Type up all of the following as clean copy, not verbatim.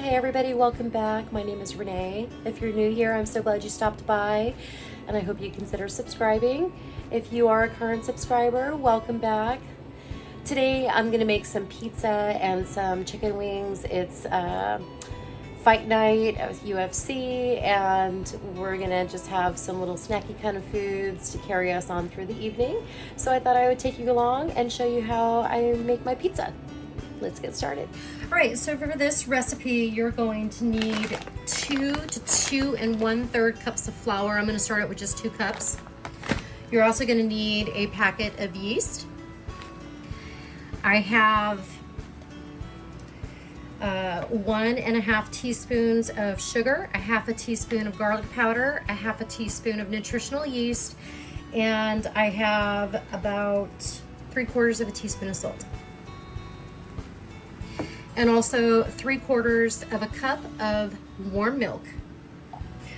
Hey everybody, welcome back. My name is Renee. If you're new here, I'm so glad you stopped by, and I hope you consider subscribing. If you are a current subscriber, welcome back. Today I'm gonna make some pizza and some chicken wings. It's fight night with UFC, and we're gonna just have some little snacky kind of foods to carry us on through the evening. So I thought I would take you along and show you how I make my pizza. Let's get started. All right, so for this recipe, you're going to need 2 to 2 1/3 cups of flour. I'm gonna start it with just 2 cups. You're also gonna need a packet of yeast. I have 1.5 teaspoons of sugar, a 1/2 teaspoon of garlic powder, a 1/2 teaspoon of nutritional yeast, and I have about 3/4 teaspoon of salt. And also 3/4 cup of warm milk.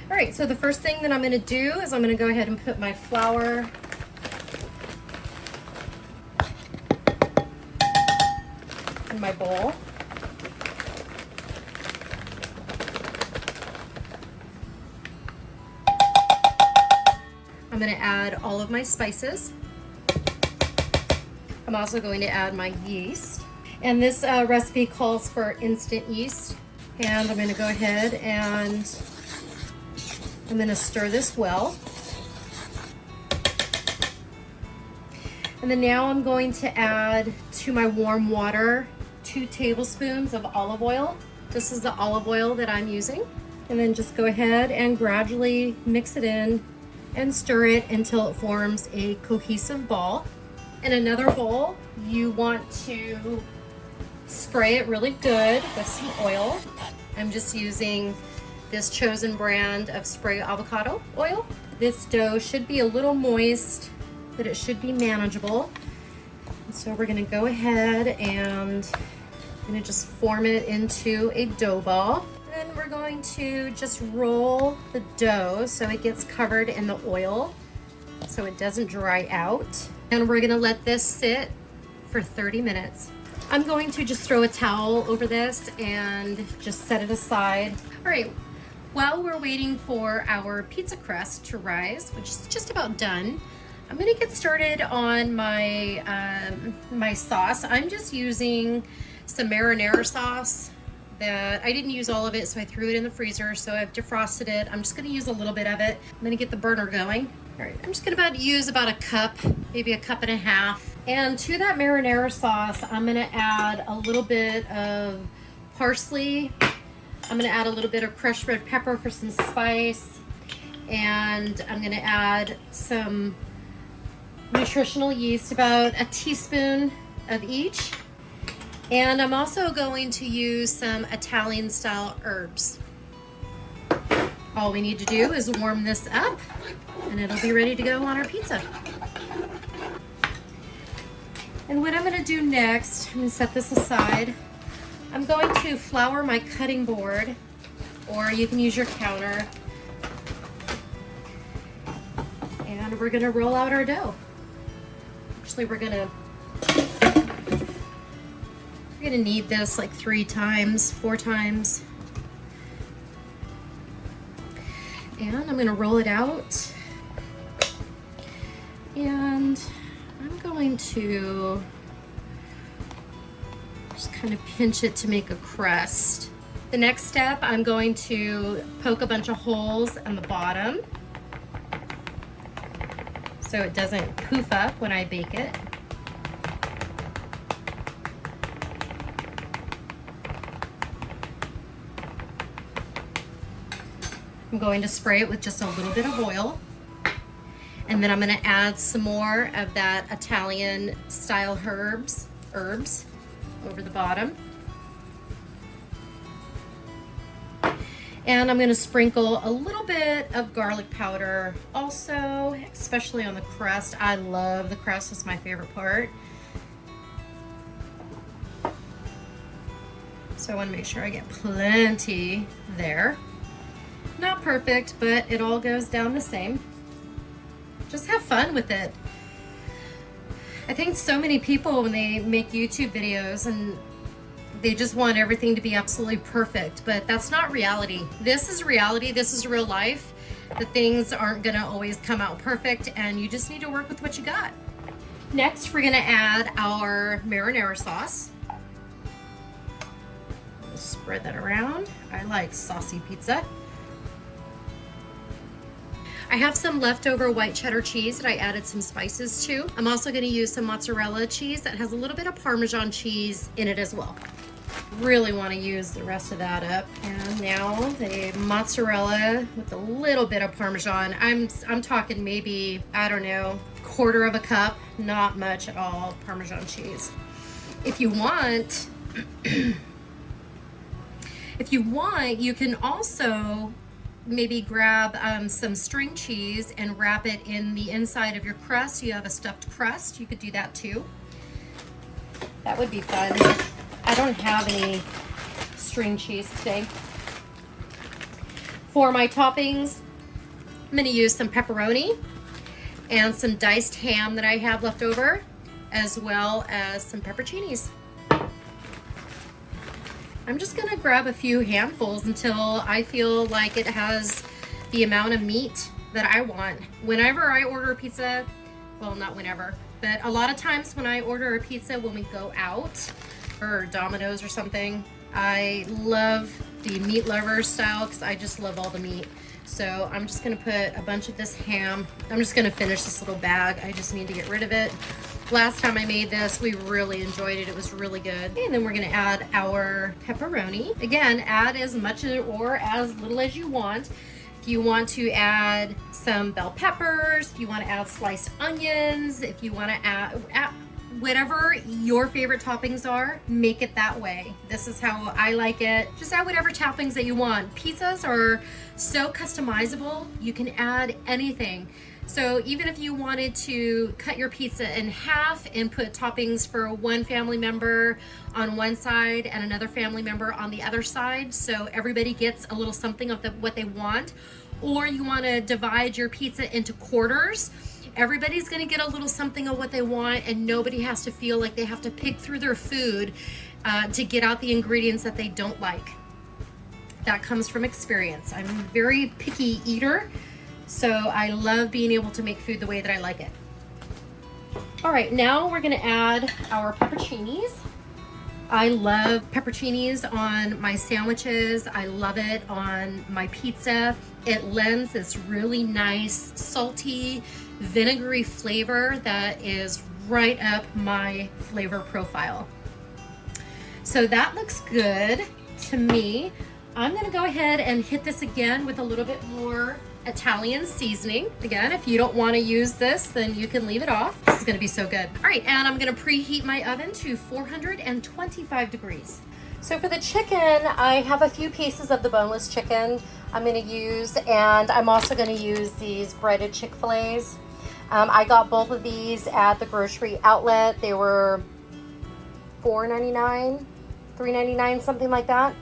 All right, so the first thing that I'm gonna do is I'm gonna go ahead and put my flour in my bowl. I'm gonna add all of my spices. I'm also going to add my yeast. And this recipe calls for instant yeast. And I'm gonna go ahead and I'm gonna stir this well. And then now I'm going to add to my warm water 2 tablespoons of olive oil. This is the olive oil that I'm using. And then just go ahead and gradually mix it in and stir it until it forms a cohesive ball. In another bowl, you want to spray it really good with some oil. I'm just using this chosen brand of spray avocado oil. This dough should be a little moist, but it should be manageable. And so we're gonna go ahead and I'm gonna just form it into a dough ball. Then we're going to just roll the dough so it gets covered in the oil so it doesn't dry out. And we're gonna let this sit for 30 minutes. I'm going to just throw a towel over this and just set it aside. All right, while we're waiting for our pizza crust to rise, which is just about done, I'm gonna get started on my, my sauce. I'm just using some marinara sauce that I didn't use all of it, so I threw it in the freezer, so I've defrosted it. I'm just gonna use a little bit of it. I'm gonna get the burner going. All right, I'm just gonna use about a cup, maybe 1.5 cups. And to that marinara sauce, I'm gonna add a little bit of parsley. I'm gonna add a little bit of crushed red pepper for some spice. And I'm gonna add some nutritional yeast, about 1 teaspoon of each. And I'm also going to use some Italian style herbs. All we need to do is warm this up and it'll be ready to go on our pizza. And what I'm gonna do next, I'm gonna set this aside. I'm going to flour my cutting board, or you can use your counter. And we're gonna roll out our dough. Actually, we're gonna knead this like 3 times, 4 times. And I'm gonna roll it out. And I'm going to just kind of pinch it to make a crust. The next step, I'm going to poke a bunch of holes on the bottom so it doesn't poof up when I bake it. I'm going to spray it with just a little bit of oil. And then I'm gonna add some more of that Italian style herbs over the bottom. And I'm gonna sprinkle a little bit of garlic powder also, especially on the crust. I love the crust, it's my favorite part. So I wanna make sure I get plenty there. Not perfect, but it all goes down the same. Just have fun with it. I think so many people, when they make YouTube videos and They just want everything to be absolutely perfect, but that's not reality. This is reality. This is real life. The things aren't gonna always come out perfect, and you just need to work with what you got. Next, we're gonna add our marinara sauce. Spread that around. I like saucy pizza. I have some leftover white cheddar cheese that I added some spices to. I'm also gonna use some mozzarella cheese that has a little bit of Parmesan cheese in it as well. Really wanna use the rest of that up. And now the mozzarella with a little bit of Parmesan. I'm talking maybe, I don't know, 1/4 of a cup, not much at all, Parmesan cheese. If you want, you can also maybe grab some string cheese and wrap it in the inside of your crust. You have a stuffed crust, you could do that too. That would be fun. I don't have any string cheese today. For my toppings, I'm gonna use some pepperoni and some diced ham that I have left over, as well as some pepperoncinis. I'm just gonna grab a few handfuls until I feel like it has the amount of meat that I want. Whenever I order a pizza, well, not whenever, but a lot of times when I order a pizza when we go out, or Domino's or something, I love the meat lover style because I just love all the meat. So I'm just gonna put a bunch of this ham. I'm just gonna finish this little bag. I just need to get rid of it. Last time I made this, we really enjoyed it. It was really good. And then we're gonna add our pepperoni. Again, add as much or as little as you want. If you want to add some bell peppers, if you want to add sliced onions, if you want to add whatever your favorite toppings are, make it that way. This is how I like it. Just add whatever toppings that you want. Pizzas are so customizable. You can add anything. So even if you wanted to cut your pizza in half and put toppings for one family member on one side and another family member on the other side, so everybody gets a little something of what they want, or you want to divide your pizza into quarters, everybody's going to get a little something of what they want, and nobody has to feel like they have to pick through their food to get out the ingredients that they don't like. That comes from experience. I'm a very picky eater, so I love being able to make food the way that I like it. All right, now we're gonna add our pepperoncinis. I love pepperoncinis on my sandwiches. I love it on my pizza. It lends this really nice, salty, vinegary flavor that is right up my flavor profile. So that looks good to me. I'm gonna go ahead and hit this again with a little bit more Italian seasoning. Again, if you don't want to use this, then you can leave it off. This is going to be so good. All right, and I'm going to preheat my oven to 425 degrees. So for the chicken, I have a few pieces of the boneless chicken I'm going to use, and I'm also going to use these breaded Chick-fil-A's. I got both of these at the grocery outlet. They were $4.99, $3.99, something like that.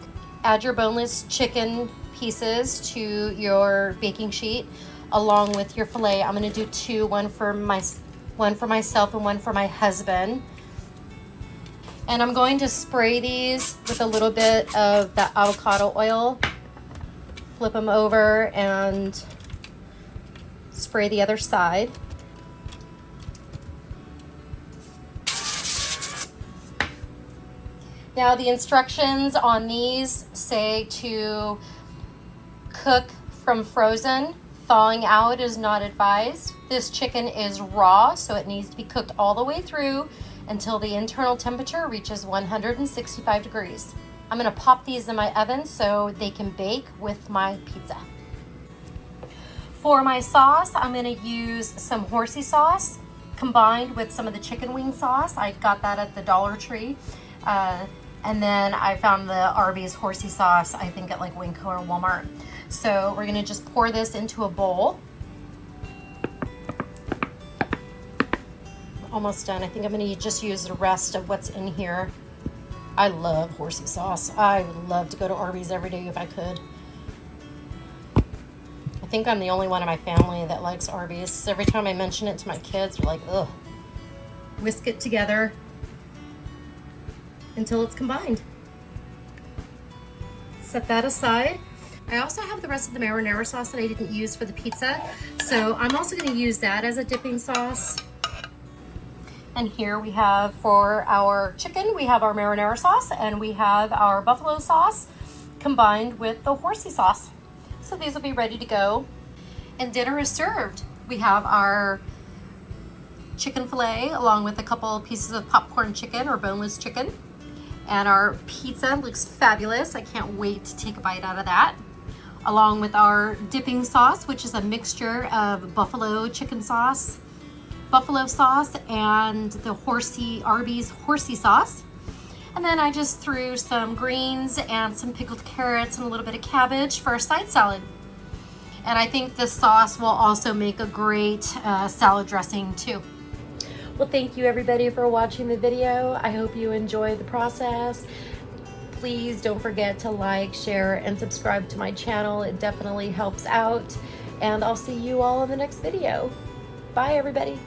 Add your boneless chicken pieces to your baking sheet along with your filet. I'm going to do two, one for myself and one for my husband. And I'm going to spray these with a little bit of the avocado oil. Flip them over and spray the other side. Now the instructions on these say to cook from frozen. Thawing out is not advised. This chicken is raw, so it needs to be cooked all the way through until the internal temperature reaches 165 degrees. I'm gonna pop these in my oven so they can bake with my pizza. For my sauce, I'm gonna use some horsey sauce combined with some of the chicken wing sauce. I got that at the Dollar Tree. And then I found the Arby's horsey sauce, I think at like Winco or Walmart. So we're gonna just pour this into a bowl. Almost done. I think I'm gonna just use the rest of what's in here. I love horsey sauce. I would love to go to Arby's every day if I could. I think I'm the only one in my family that likes Arby's. Every time I mention it to my kids, they're like, ugh. Whisk it together until it's combined. Set that aside. I also have the rest of the marinara sauce that I didn't use for the pizza, so I'm also going to use that as a dipping sauce. And here we have for our chicken, we have our marinara sauce and we have our buffalo sauce combined with the horsey sauce. So these will be ready to go. And dinner is served. We have our chicken fillet along with a couple pieces of popcorn chicken or boneless chicken. And our pizza looks fabulous. I can't wait to take a bite out of that. Along with our dipping sauce, which is a mixture of buffalo chicken sauce, buffalo sauce, and the Arby's horsey sauce. And then I just threw some greens and some pickled carrots and a little bit of cabbage for a side salad. And I think this sauce will also make a great salad dressing too. Well, thank you everybody for watching the video. I hope you enjoy the process. Please don't forget to like, share, and subscribe to my channel. It definitely helps out. And I'll see you all in the next video. Bye everybody.